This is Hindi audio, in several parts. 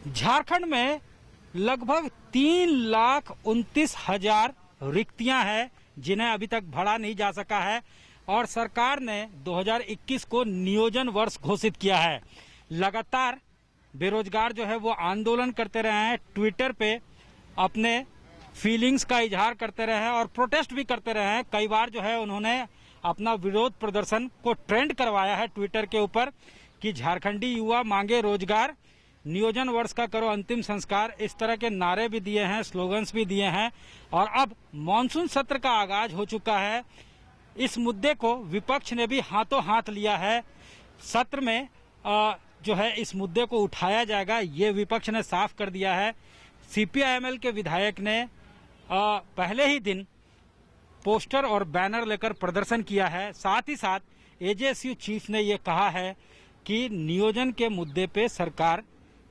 झारखंड में लगभग 3,29,000 रिक्तियां हैं जिन्हें अभी तक भरा नहीं जा सका है और सरकार ने 2021 को नियोजन वर्ष घोषित किया है। लगातार बेरोजगार जो है वो आंदोलन करते रहे हैं, ट्विटर पे अपने फीलिंग्स का इजहार करते रहे हैं और प्रोटेस्ट भी करते रहे हैं। कई बार जो है उन्होंने अपना विरोध प्रदर्शन को ट्रेंड करवाया है ट्विटर के ऊपर कि झारखंडी युवा मांगे रोजगार, नियोजन वर्ष का करो अंतिम संस्कार, इस तरह के नारे भी दिए हैं, स्लोगन्स भी दिए हैं। और अब मॉनसून सत्र का आगाज हो चुका है। इस मुद्दे को विपक्ष ने भी हाथों हाथ लिया है। सत्र में जो है इस मुद्दे को उठाया जाएगा, ये विपक्ष ने साफ कर दिया है। सीपीआईएमएल के विधायक ने पहले ही दिन पोस्टर और बैनर लेकर प्रदर्शन किया है। साथ ही साथ एजेएसयू चीफ ने ये कहा है कि नियोजन के मुद्दे पे सरकार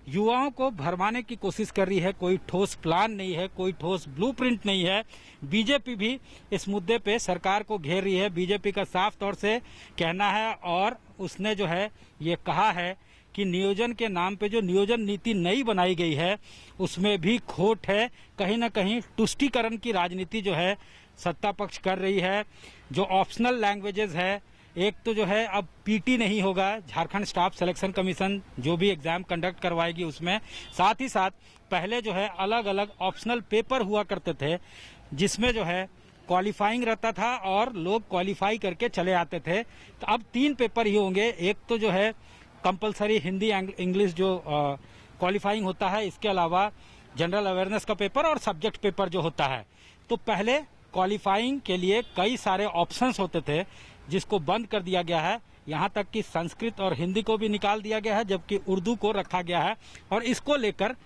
युवाओं को भरमाने की कोशिश कर रही है, कोई ठोस प्लान नहीं है, कोई ठोस ब्लूप्रिंट नहीं है। बीजेपी भी इस मुद्दे पे सरकार को घेर रही है। बीजेपी का साफ तौर से कहना है और उसने जो है ये कहा है कि नियोजन के नाम पे जो नियोजन नीति नई बनाई गई है उसमें भी खोट है। कहीं ना कहीं तुष्टीकरण की राजनीति जो है सत्ता पक्ष कर रही है। जो ऑप्शनल लैंग्वेजेस है, एक तो जो है अब पीटी नहीं होगा, झारखंड स्टाफ सिलेक्शन कमीशन जो भी एग्जाम कंडक्ट करवाएगी उसमें। साथ ही साथ पहले जो है अलग अलग ऑप्शनल पेपर हुआ करते थे जिसमें जो है क्वालिफाइंग रहता था और लोग क्वालिफाई करके चले आते थे। तो अब 3 पेपर ही होंगे। एक तो जो है कंपलसरी हिंदी इंग्लिश जो क्वालिफाइंग होता है, इसके अलावा जनरल अवेयरनेस का पेपर और सब्जेक्ट पेपर जो होता है। तो पहले क्वालिफाइंग के लिए कई सारे ऑप्शंस होते थे जिसको बंद कर दिया गया है। यहाँ तक कि संस्कृत और हिंदी को भी निकाल दिया गया है, जबकि उर्दू को रखा गया है। और इसको लेकर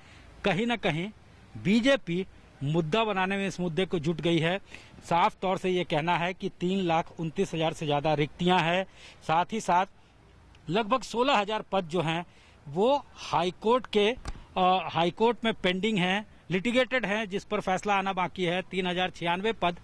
कहीं ना कहीं बीजेपी मुद्दा बनाने में इस मुद्दे को जुट गई है। साफ तौर से ये कहना है कि 3,29,000 से ज्यादा रिक्तियां हैं। साथ ही साथ लगभग 16,000 पद जो हैं वो हाईकोर्ट में पेंडिंग हैं, लिटिगेटेड हैं, जिस पर फैसला आना बाकी है। 3,096 पद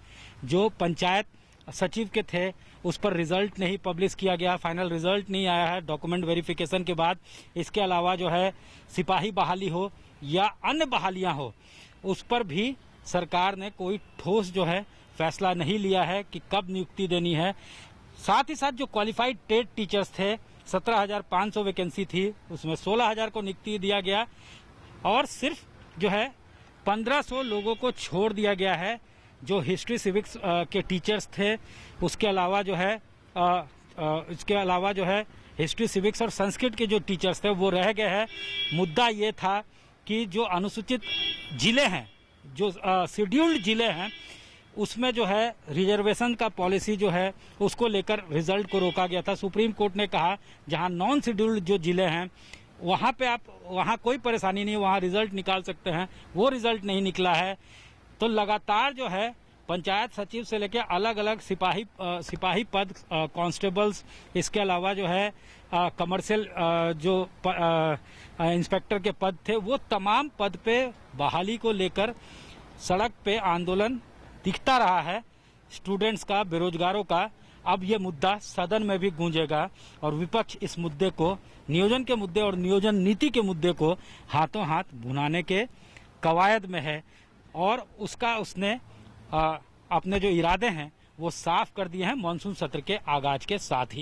जो पंचायत सचिव के थे उस पर रिजल्ट नहीं पब्लिश किया गया, फाइनल रिजल्ट नहीं आया है डॉक्यूमेंट वेरिफिकेशन के बाद। इसके अलावा जो है सिपाही बहाली हो या अन्य बहालियां हो, उस पर भी सरकार ने कोई ठोस जो है फैसला नहीं लिया है कि कब नियुक्ति देनी है। साथ ही साथ जो क्वालिफाइड टेट टीचर्स थे, 17,500 वैकेंसी थी, उसमें 16,000 को नियुक्ति दिया गया और सिर्फ जो है 1,500 लोगों को छोड़ दिया गया है जो हिस्ट्री सिविक्स के टीचर्स थे। उसके अलावा जो है हिस्ट्री सिविक्स और संस्कृत के जो टीचर्स थे वो रह गए हैं। मुद्दा ये था कि जो अनुसूचित जिले हैं, जो शेड्यूल्ड जिले हैं, उसमें जो है रिजर्वेशन का पॉलिसी जो है उसको लेकर रिजल्ट को रोका गया था। सुप्रीम कोर्ट ने कहा जहां नॉन शेड्यूल्ड जो जिले हैं वहां पे आप वहां कोई परेशानी नहीं, वहां रिजल्ट निकाल सकते हैं। वो रिजल्ट नहीं निकला है। तो लगातार जो है पंचायत सचिव से लेकर अलग अलग सिपाही पद, कांस्टेबल्स, इसके अलावा जो है कमर्शियल जो इंस्पेक्टर के पद थे, वो तमाम पद पे बहाली को लेकर सड़क पे आंदोलन दिखता रहा है स्टूडेंट्स का, बेरोजगारों का। अब ये मुद्दा सदन में भी गूंजेगा और विपक्ष इस मुद्दे को, नियोजन के मुद्दे और नियोजन नीति के मुद्दे को हाथों हाथ भुनाने के कवायद में है और उसने अपने जो इरादे हैं वो साफ कर दिए हैं मॉनसून सत्र के आगाज के साथ ही।